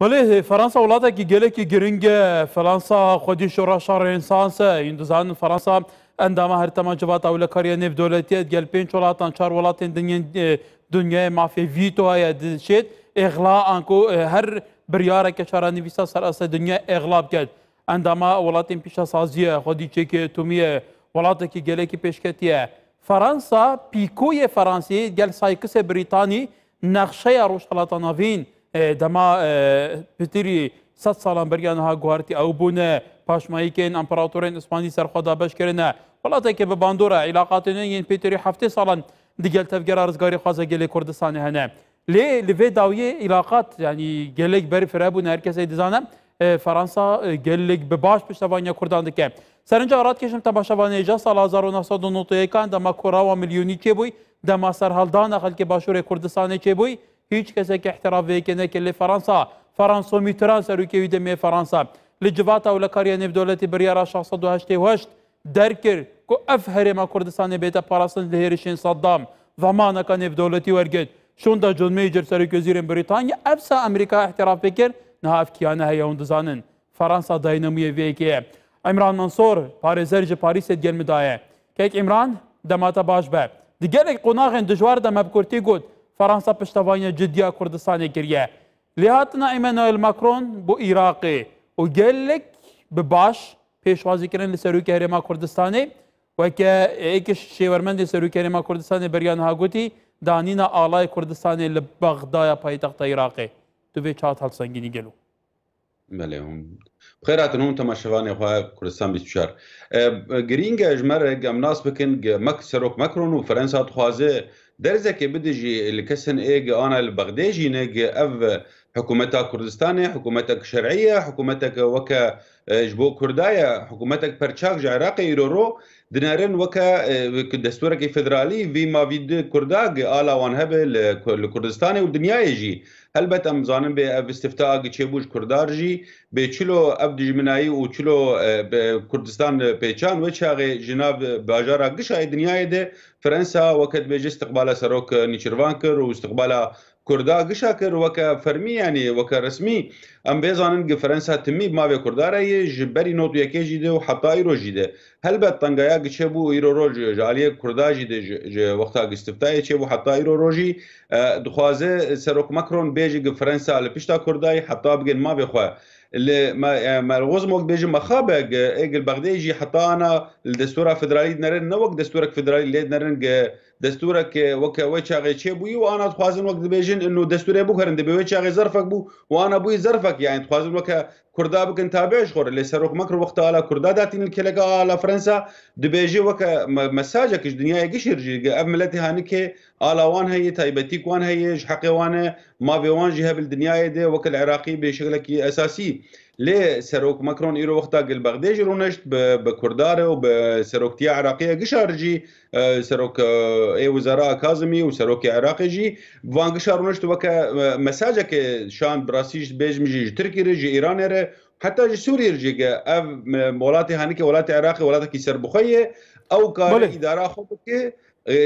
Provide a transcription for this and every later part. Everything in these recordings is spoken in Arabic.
بله فرانسا وڵاتێکی گەلێکی گرنگە فرانسا خودی شۆڕا شەڕ ئینسانسە هندوزان فرانسا ئەندامە هەرتەما جوات ئەو لە کاریە نێودەوڵەتیەت گەل پێنج وڵاتان چار وڵاتên دنیای مافێ ڤیتۆ هەیە دەچێت ئێغڵا ئانکۆ هەر بریارێکە چارەنویسا سەر ئەسە دنیا ئێغڵا بکات ئەندامە وڵاتên پیشەسازیە خودی چێکی ئەتۆمیە وڵاتێکی گەلێکی پێشکەتیە فرانسا پیکۆیە فەرانسیە گەل سایکسێ بریتانی نەخشەیە ڕۆژهەڵاتە ناڤین دەما پتری 100 ساڵان بەریانها گوارتی ئەو بوونە پاشماییکەین ئەمپەراتۆرێن ئیسپانی سەرخۆدا بەشکردنە وڵاتێکی بە باندۆرە عیلاقاتێنەیەن پێتری هەفتێ ساڵان دیگەل تەفگەرا ڕزگاری خوازە گەلێ کوردستانی هەنە لێ لەوێ داویە عیلاقات ینی گەلێک بەرفرە بوون هەر کەسێک دەزانە فەرانسا گەلێک بەباش پشتەوانیە کوردان دەکە سەرنجا ڕاتکێشم تەماشەوانێژە ساڵ 1990 دەما کۆراوە ملیۆنی چێبووی دەما سەرهەڵدانە خەڵکی باشووری کوردستانی چێبووی هیچ کەسێکی احترافەیەکی نەکرد لێ فەرانسا فەرانسۆمی تران سەرروکێوی دەمێ فەرانسا لە جڤاتە و لە کاریە نێودەوڵەتی بریارە 688 دەرکرد کە ئەف هەرێما کوردستانی بێتە پاراستن لە هێرشین سەدام ڤەمانەکە نێودەوڵەتی وەرگرت شوندا جۆن مێجر سەرروکێوزیرên بریتانیا ئەفسا ئەمریکا احتراف پێکرد نها ئەفکیانە هەیە هەون دەزانن فەرانسا داینەمویە vێکەیە ئەیمران مەنسۆر پارێزەر ji پاریسێ گەلمدایە کەیک ئیمران دەماتە باش بە دیگەلێک قۆناغێن دژوار دەمە بکورتی گوت فرانسا پشتوانیە جدیا کوردستانی کردیە لێهاتنە ئیمانوئیل ماکرۆن بۆ عێراقی و گەلێک بباش پێشوازیکردن لە سەرروکی هەرێما کوردستانی وەکە ئێکش شێوەرمەندی سەرروکی هەرێما کوردستانی بەریان هاگوتی دانینە ئاڵای کوردستانی لە بەغدایە پایتەختە عێراقی دوێ چات هەڵسەنگینی گەلو بله هم بخیر هاتن هم تماشاوانی خواه کردستان 24 گرینگ اجمر گمناس بکن مک سروک مکرون و فرانسا تخوازه درزه که بدجی لکسن ایگ آنا البغداجی نگ او حکومتا کردستان حکومتا شرعیه حکومتا وکا جبو کردایه حکومتا پرچاک عراقی ایرورو دنارن وکا دستورکی فدرالی وی ما وید کرداگ آلا وان هبه لکردستان و دنیای جی البته ام زانم به استفتاء چبوج کردار جی به چلو اب دجمنایی و چلو کردستان پیچان و چاغ جناب باجارا گشای دنیای ده فرانسا وقت به استقبال سروک نیچروان کر و استقبال کردا گشا کر وک فرمی یعنی وک رسمی ام بزانن گ فرانسا تمی ما به کردارای جبری نوت یکی جیده و حتی رو جیده البته تنگایا گچبو ایرو روج جالیه کردا جیده وقتا استفتاء چبو حتی رو روجی دخوازه سروک ماکرون بیجی گ فرانسا لپیشتا کردای حتی بگن ما بخوا ما الغوز موقت بيجي مخابق ايجل بغدادي حتى انا الدستور الفدرالي نرن نوك دستورك فدرالي اللي نرن دستورك وك وجهي تشبوي وانا تخوازن وقت بيجن انه دستوري بو كرند بي وجهي ظرفك بو وانا بوي ظرفك يعني تخوازن وك كردا بكن تابعش خور اللي سروك مكر وقت على كردا داتين الكلغا على فرنسا دبيجي وك مساجك الدنيا يجي املتي هانك على وان هي تايبتيك وان هي حقي وانا ما بيوان جهه بالدنيا دي وك العراقي بشكلك اساسي ليه سروك ماكرون ايرو وقتا قل بغدادي رونشت بكرداره وبسروكتيا عراقيه قشارجي سروك اي وزراء كاظمي وسروك عراقي جي فان قشار رونشت وكا مساجك شان براسيج بيج مجي تركي رجي ايران ري حتى جي سوري رجي اف مولاتي هانيك ولاتي عراقي ولاتي سربخيه او كار اداره خودك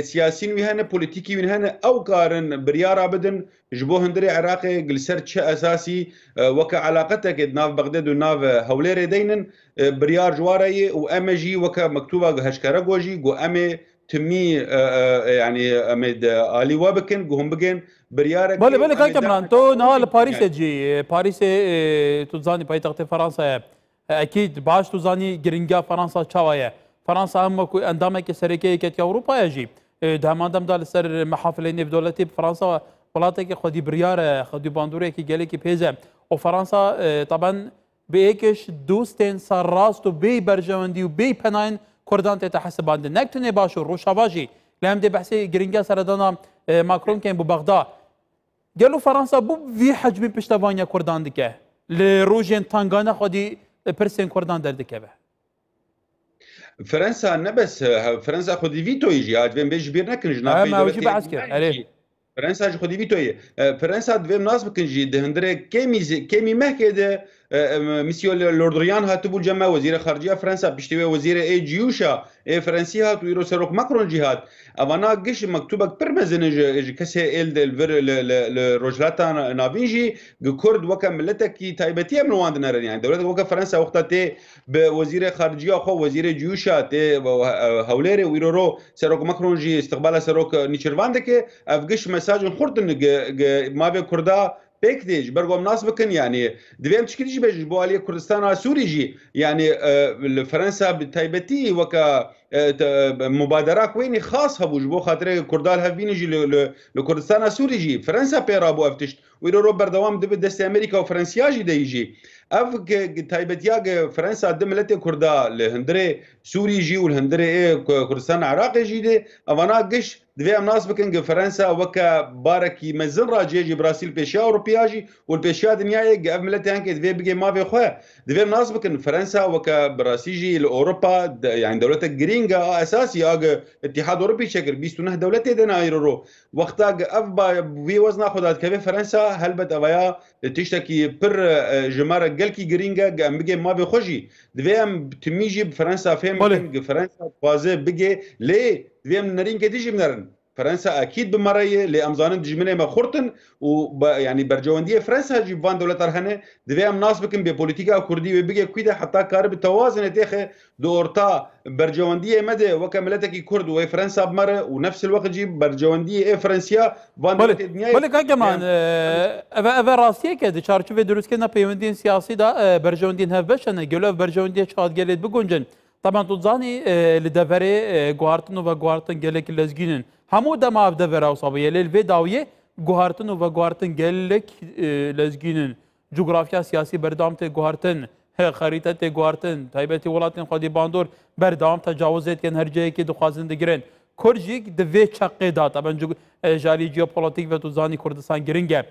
سياسيين وهنا بوليتيكي وهنا او كارن بريارا بدن جبو هندري عراقي جلسر تش اساسي وك علاقتك ناف بغداد وناف هوليري دينن بريار جواري وامجي وك مكتوبه هشكره جوجي جو امي تمي يعني امد الي وابكن جوهم بجن بريار بله كاي كمان تو نهال باريس جي باريس تزاني بايتخت فرنسا اكيد باش تزاني جرينجا فرنسا تشاوايه فرنسا هم اندامك سركيه كت اوروبا يجي دهمان دم دال سر محافل نيفدولتي بفرنسا ولاتك خدي بريار خدي باندوري كي جالك بيزا وفرنسا طبعا بيكش دوستين سراست وبي برجوندي وبي بناين كردان تتحسب عند نكتني باشو روشافاجي لهم دي بحسي جرينجا سردانا ماكرون كان ببغداد قالوا فرنسا بو في حجم بشتوانيا كردان دكه لروجين تانغانا خدي برسين كردان دردكه فرنسا نبس فرنسا خودی فيتو يجي عاد بين بيج بير نكن جناب ما وجي بعسكر عليه فرنسا خودی فيتو فرنسا دویم ناس بکن جی دهندره کمی مهکه ده مسيو لوردريان هاتبو الجمع وزير خارجيه فرنسا بيشتوي وزير اي جيوشا اي فرنسي هات ويرو سروك ماكرون جهات اوانا قش مكتوبك برمزن كسي ال الرجلاتا نافينجي كرد وكا ملتك تايبتيه من واندنا يعني دولتك وكا فرنسا وقتها تي بوزير خارجيه خو وزير جيوشا تي هوليري ويرو سروك ماكرون جي استقبال سروك نيشرفاندك افقش مساج خردن ما في كردا بيكديج برغو مناس بكن يعني دبيم تشكيلش بيج بو علي كردستان سوري جي يعني فرنسا بتايبتي وكا مبادره كويني خاصه بو خاطر كردال هافين جي لكردستان سوري جي فرنسا بيرابو افتشت ويرو بردوام دب دست امريكا وفرنسيا جي ديجي اف تايبتيا فرنسا دملت كردا الهندري سوري جي والهندري كردستان عراقي جي دي افانا قش دفي مناس بكن فرنسا وكا باركي مزن راجي برازيل بيشيا اوروبيا جي والبيشيا دنيا اف ملت هانك دفي بيجي ما في خويا دفي مناس بكن فرنسا وكا برازيل لاوروبا يعني دولتك جرينجا اساسي اتحاد اوروبي شكل 29 دوله دنا ايرو وقتا اف في وزن خدات كيف فرنسا هلبت افيا تشتكي بر جمار جلكي جرينجا ام بيجي ما في خوجي دفي ام تميجي بفرنسا فهم فرنسا فازي بيجي ليه دفيم نرين كديجي منرن فرنسا اكيد بمرايه لامزان دجمنه ما خرطن يعني برجوانديه فرنسا جيب فان دوله ترهنه دفيم ناس بكم ببوليتيكا كردي وبيجي كويده حتى كارب توازن تاخه دورتا برجوانديه مدى وكملتك كرد وفرنسا بمره ونفس الوقت جيب برجوانديه فرنسيا فان دوله الدنيا بله كمان اف راسيه كده چارچوب دروست كنا پیوندین سیاسی دا برجواندین هفبشن گلو برجوانديه شاد گلت بگونجن طبعا تظاني لدفري جوهرتن وجوهرتن جلك لزجينن همو دم عبد دفرة وصبية للفيداوية جوهرتن وجوهرتن جلك لزجينن جغرافيا سياسي بردام تجوهرتن خريطة تجوهرتن تايبتي ولاتن خدي باندور بردام تجاوزت كن هرجة كي دخازن دقرن كرجيك دفي شقيدا طبعا جالي جيوبوليتيك وتظاني كردستان جرينجا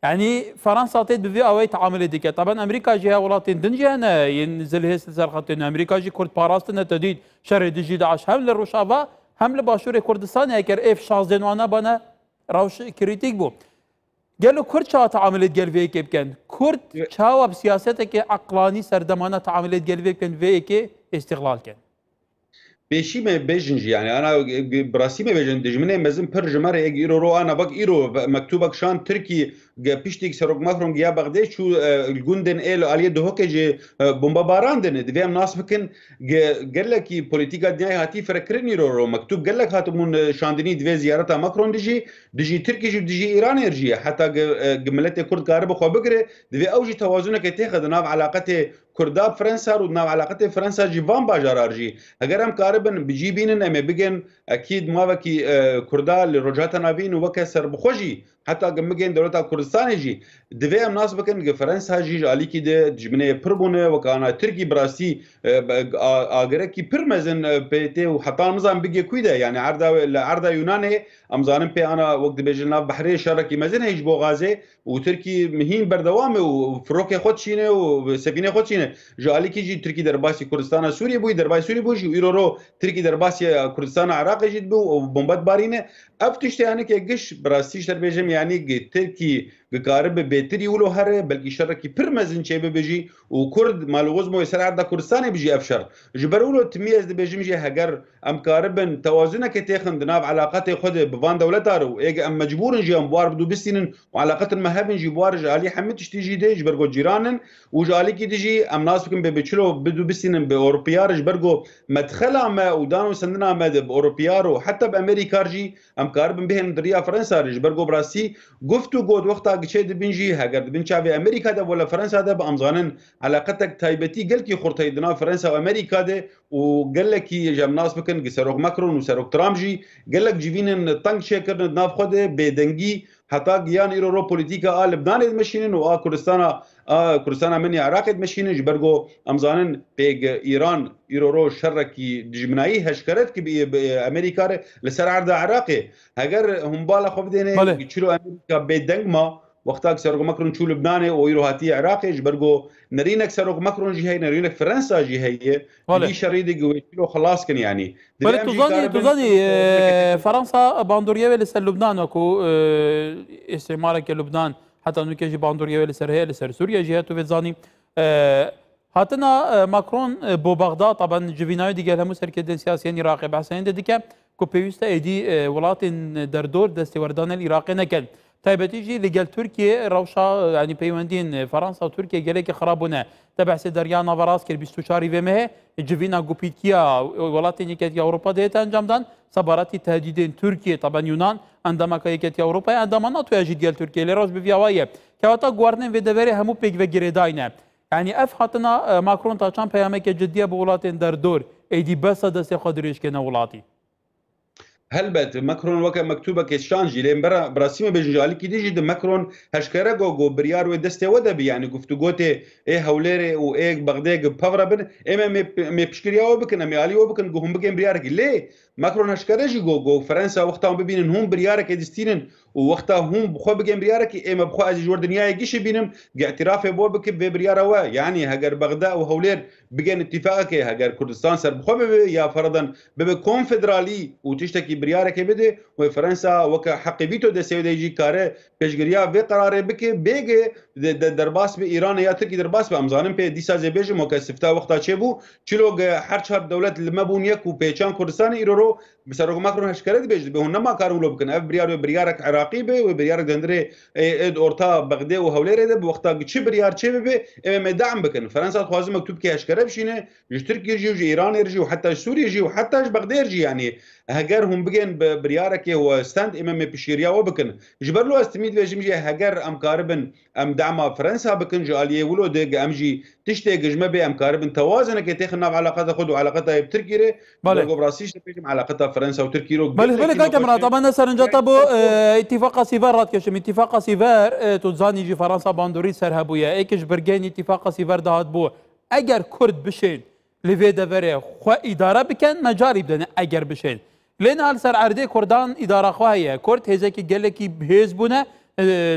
يعني فرنسا تيد بفي اوي تعامل ديك طبعا امريكا جهه ولاتين دنجانا ينزل هي سلسله خاطين امريكا جي كرد باراستنا تديد شر دجي داعش هم للرشافه هم لباشور كردستان هيكر اف شازن وانا بنا روش كريتيك بو قالوا كرد شا تعاملت قال في كيف كان كرد شاوب سياستك عقلاني سردمانه تعاملت قال في كان في استغلال كان بيشي ما بيجنجي يعني انا براسي ما بيجن دجمنه مزن بر جمره ايرو رو انا بق ايرو مكتوبك شان تركي بيشتيك سروك ماكرون يا بغداد شو الجندن ال عليه دهوكي بومبا باراندن دفيم ناس بكن قال لك بوليتيكا دنيا هاتي فركرني رو مكتوب قال لك هاتمون شاندني دفي زيارتها ماكرون دجي تركي جو دجي ايران يرجي حتى جملته كرد كارب خو بكره دفي اوجي توازنك تاخذ ناف علاقته كرداب فرنسا ودناو علاقته فرنسا جيفان باجار ارجي اگر هم كاربن بجيبين اما بيجن اكيد ما بكي كردا لرجعت نابين وكسر بخوجي حتى جمجين دولتا كردستان جي دفي ام ناس بكن فرنسا جي عليكي ده جمنه بربونه وكانا تركي براسي اگركي برمزن بيتي وحتى مزان بيجي كويده يعني عرضه يوناني امزانن بي انا وقت بيجنا بحريه شركي مزن هيج بو غازي وتركي مهين بردوامه وفروكي خدشينه وسفينه خدشينه جالي كي جي تركي درباسي كردستان سوريا بو درباسي سوريا بو جي ايرو تركي درباسي كردستان عراق جد بو وبومبات بارينه افتشت يعني كيش براستيش دربيجم يعني تركي قارب بيتري ولو هر بلكي شركي برمزن شي بيجي وكرد مالغوز مو يسرع دا كردستان بيجي افشر جبرولو تميز بيجم جي هجر ام قاربن توازنك تاخن دناب علاقات خد بفان دولتارو اي ام مجبور جي ام بوار بدو بسين وعلاقات المهابن جي بوار جالي حمد تشتيجي دي جبرغو جيرانن وجالي كي تجي ام ناس بكم بيبچلو بدو بسين باوروبيار جبرغو مدخلا ما ودانو سندنا ما باوروبيارو حتى بامريكا جي ام قاربن بهن دريا فرنسا جبرغو براسي گفتو گود وقتا گچه دبنجي هاگر دبنچا به امريكا ده ولا فرنسا ده بامزانن علاقتك تايبتي قلكي خرطي دنا فرنسا وامريكا ده وقال لك جام ناس بكن سروق ماكرون وسروق ترامجي قال لك جيفين طنق شكر ناف خده بدنجي حتى جيان ايرو بوليتيكا لبنان مشينن و كردستان من عراق مشينن جبرغو امزانن بيج ايران ايرو شركي دجمناي هشكرت كي بامريكا لسر عرض عراقي هاگر هم بالا خو بدينه يشلو امريكا بدنج ما وقتاك سرق ماكرون شو لبناني ويرو هاتي عراقي جبرغو نرينك سرق ماكرون جي هي نرينك فرنسا جي هي دي شريدي ويشلو خلاص كان يعني تظني فرنسا باندوريه لسر لبنان اكو استعمارك لبنان حتى انه كيجي باندوريه لسر هي لسر سوريا جهته في تظني هاتنا ماكرون بو بغداد طبعا جوینای دیگه همو سرکردن سیاسیین عراقی بحثین دیگه که پیوسته ایدی ولات دردور دستوردان العراقی نکن تایبەتی ژی لەگەل تورکیە ڕەوشا ینی پەیوەندین فەڕەنسا و تورکیە گەلێکی خراپبوونە تەبەحسێ دەریا ناڤەڕاست کرد 24 وێمەهەیە جڤینا گوپیتکیە وڵاتی یەکێتی ئەوروپا دەیەتە ئەنجامدان سەبارەتی تهدیدên Türkiye طبعا Yunan ئەندامەکە یەکێتی ئەوروپای ئەنداما ناتوانێت ژی گەل تورکیە لێ ڕۆژ بڤیاوایە کەواتە گواردنên vê deverê hemû pêk vegirêdayîne yani ev hatina Macron ta çan peyameke ciddiye bu welatên derdor êdî besa destê xwe dirêjkirine welatî هلبت ماكرون وكا مكتوبه كشانجي لين براسيمه بجنجالي كي ديجي د ماكرون هشكره جو بريار ودسته ودبي يعني گفتگوته اي هوليري و اي بغداد بافربن ام مي بشكريا وبكن ام علي وبكن هم بكن بريار ليه ماكرون هشكره جو فرنسا وقتها ببينن هم بريار كدستينن ووقتها هم بخو بكن بريار كي ام بخو از جور دنيا يجيش بينم اعتراف بو بك بريار وا يعني هجر بغداد وهولير بجن اتفاقك هجر كردستان سر بخو يا فرضا بكونفدرالي وتشتكي بريارك بده وفرنسا وك حقيبيتو د سويدي كاره بيشغريا في قرار بك بيجي درباس بايران يا تركي درباس بامزانم بي ديسا زبيج مكسفتا وقتا چبو چلو هر چهار دولت لمبون يك و بيچان كردستان ايرو بسرو ماكرون هشكرت بيج به نما كارولو بكن اف بريارك عراقي به وبريارك دندري اد اورتا بغداد وهولير ده بوقتا چ بريار چ به دعم بكن فرنسا خوازم مكتوب كي هشكره بشينه تركيا جي ايران يرجي وحتى سوريا جي وحتى بغداد جي يعني هجر هم بجن بريارك هو ستاند امام بشيريا وبكن جبر له استميد بيجي هجر ام كاربن ام دعم فرنسا بكن جاليه ولو دق امجي تشتي جمه بي ام كاربن توازن كتخنا علاقات خد وعلاقتها بتركيا براسيش بيجم علاقتها فرنسا وتركيا بل كاميرا طبعا سرنجاتا بو اتفاق سيفار كشم اتفاق سيفار تزاني جي فرنسا باندوري سرهبويا ايكش برجين اتفاق سيفار دهات بو اگر كرد بشين لفي دفري خو اداره بكن مجاري بدن اگر بشين لين هل سر عرضي كردان اداره خواهيه كرد هزكي جلكي بهزبونه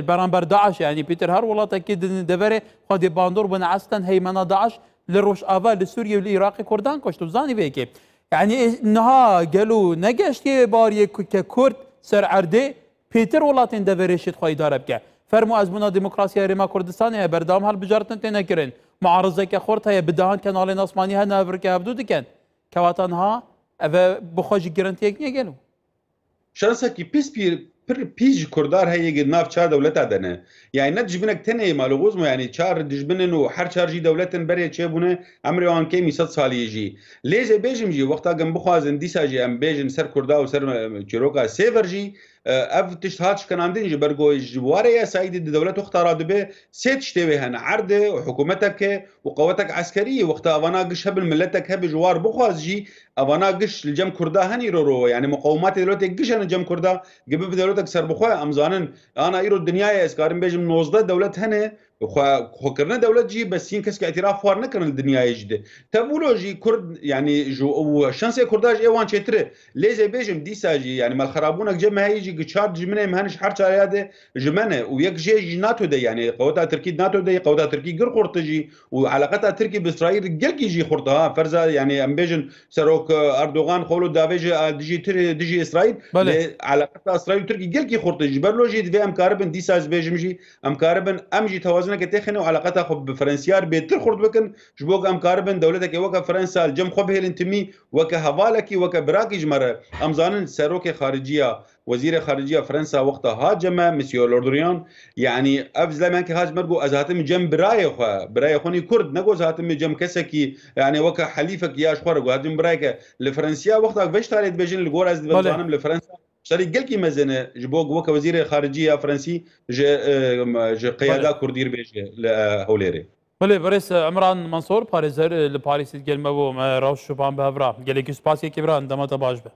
برانبر داعش يعني بيتر هر والله تاكيد دفري خد باندور بن عستن هيمنه داعش للروش افا لسوريا والعراق كردان كشتو زاني بيكي يعني انها قالوا نقشتي باري ككرد سر عرضي بيتر ولاتين دفري شت خو اداره بك فرمو ازمنا ديمقراطيه ريما كردستان هي بردام هل بجارتن تنكرن معارضه كخورت هي بدهان كنال اسماني هنا افريقيا هبدو دكن كواتنها اف بخوش جرانتيك نيجلو شانسا كي بيج كردار هي ناف چار دولت ادنه يعني نتجبنك تنه مالوغوز يعني چار دجبنن و هر چار جي دولتن بري چبونه امريوان كي 100 سال يجي ليزه بيجم جي وقتا جنب خوازن ديسا جي ام بيجن سر كردا و سر چروكا سيفر جي اف تشتهاتش كناندين جي برغو جواري يا سايد دولت اختار دبه سيت شتوي هن عرض وحكومتك وقواتك عسكريه وقتا افانا قش هب ملتك هب جوار بخواز جي افانا قش الجم كردا هني رو يعني مقاومات دولتك قش هن جم كردا قبل دولتك سر بخوا امزانن انا ايرو الدنيا اسكارم بيجم نوزده دولت هنه خو كرنا دولت جي بس ينكس اعتراف وار نكرن الدنيا يجده تبولو جي كرد يعني جو شانس كرداج ايوان چتر ليزه بيجم ديسا جي يعني مال خرابونك جمع هيجي قشار جمنه مهنش حرچ علياده جمنه ويك جي ناتو ده يعني قوات تركي ناتو ده قوات تركي غير قرطجي وعلاقتها تركي باسرائيل قلقي جي خرطها فرزا يعني ام بيجن سروك اردوغان خولو دافيج ديجي اسرائيل علاقتها اسرائيل وتركي قلقي خرطجي برلو جي دي ام كاربن ديسا بيجم جي ام كاربن ام جي توازن كتخنه وعلاقتها خب بفرنسيار بيتر خرط بكن جبوك ام كاربن دولتك وك فرنسا الجم خب هي الانتمي وك هفالكي وك براكي جمره امزان سروك خارجيه وزير خارجيه فرنسا وقتها هاجم مسيو لوردريان يعني افز لما كان هاجم مرجو ازاتم جم براي خوني كرد نجو ازاتم جم كسكي يعني وك حليفك يا شخور هاجم برايك لفرنسيا وقتها فيش تاريخ بيجن الجور از بنزانم لفرنسا شري قلقي مزنه جبوك وك وزير خارجيه فرنسي جي قياده كردير بيجي لهوليري بله بريس عمران منصور باريزر لباريس الجلمه راوش شوبان بهفرا قال لك سباسي كبران دما تباجبه